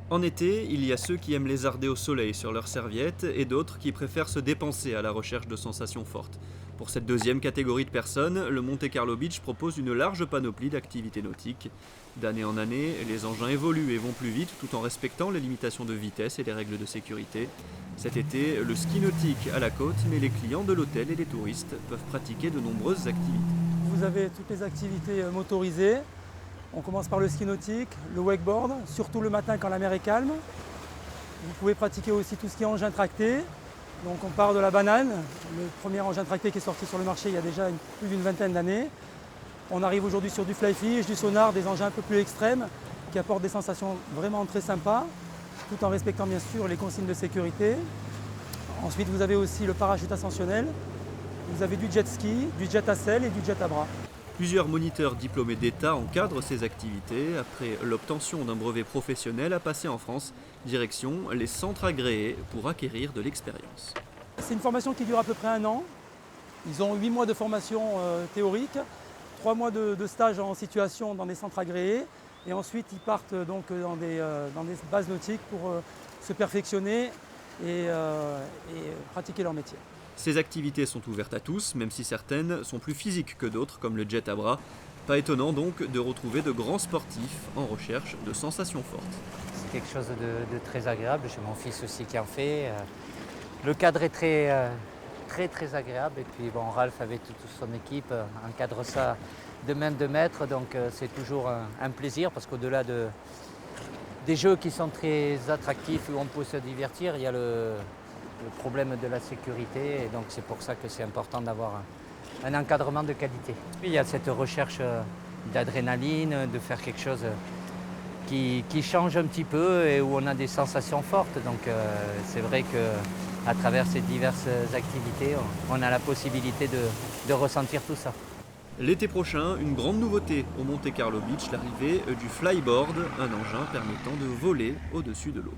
En été, il y a ceux qui aiment lézarder au soleil sur leurs serviettes et d'autres qui préfèrent se dépenser à la recherche de sensations fortes. Pour cette deuxième catégorie de personnes, le Monte Carlo Beach propose une large panoplie d'activités nautiques. D'année en année, les engins évoluent et vont plus vite tout en respectant les limitations de vitesse et les règles de sécurité. Cet été, le ski nautique à la côte, mais les clients de l'hôtel et les touristes peuvent pratiquer de nombreuses activités. Vous avez toutes les activités motorisées. On commence par le ski nautique, le wakeboard, surtout le matin quand la mer est calme. Vous pouvez pratiquer aussi tout ce qui est engin tracté. Donc on part de la banane, le premier engin tracté qui est sorti sur le marché il y a déjà plus d'une vingtaine d'années. On arrive aujourd'hui sur du fly fish, du sonar, des engins un peu plus extrêmes qui apportent des sensations vraiment très sympas, tout en respectant bien sûr les consignes de sécurité. Ensuite vous avez aussi le parachute ascensionnel, vous avez du jet ski, du jet à selle et du jet à bras. Plusieurs moniteurs diplômés d'État encadrent ces activités. Après l'obtention d'un brevet professionnel à passer en France, direction les centres agréés pour acquérir de l'expérience. C'est une formation qui dure à peu près 1 an. Ils ont 8 mois de formation théorique, 3 mois de stage en situation dans des centres agréés et ensuite ils partent donc dans des bases nautiques pour se perfectionner et pratiquer leur métier. Ces activités sont ouvertes à tous, même si certaines sont plus physiques que d'autres, comme le jet à bras. Pas étonnant donc de retrouver de grands sportifs en recherche de sensations fortes. C'est quelque chose de très agréable, j'ai mon fils aussi qui en fait. Le cadre est très agréable et puis bon, Ralph avec toute son équipe encadre ça de main de maître, donc c'est toujours un plaisir parce qu'au-delà des jeux qui sont très attractifs où on peut se divertir, il y a le problème de la sécurité et donc c'est pour ça que c'est important d'avoir un encadrement de qualité. Il y a cette recherche d'adrénaline, de faire quelque chose qui change un petit peu et où on a des sensations fortes. Donc c'est vrai qu'à travers ces diverses activités, on a la possibilité de ressentir tout ça. L'été prochain, une grande nouveauté au Monte Carlo Beach, l'arrivée du flyboard, un engin permettant de voler au-dessus de l'eau.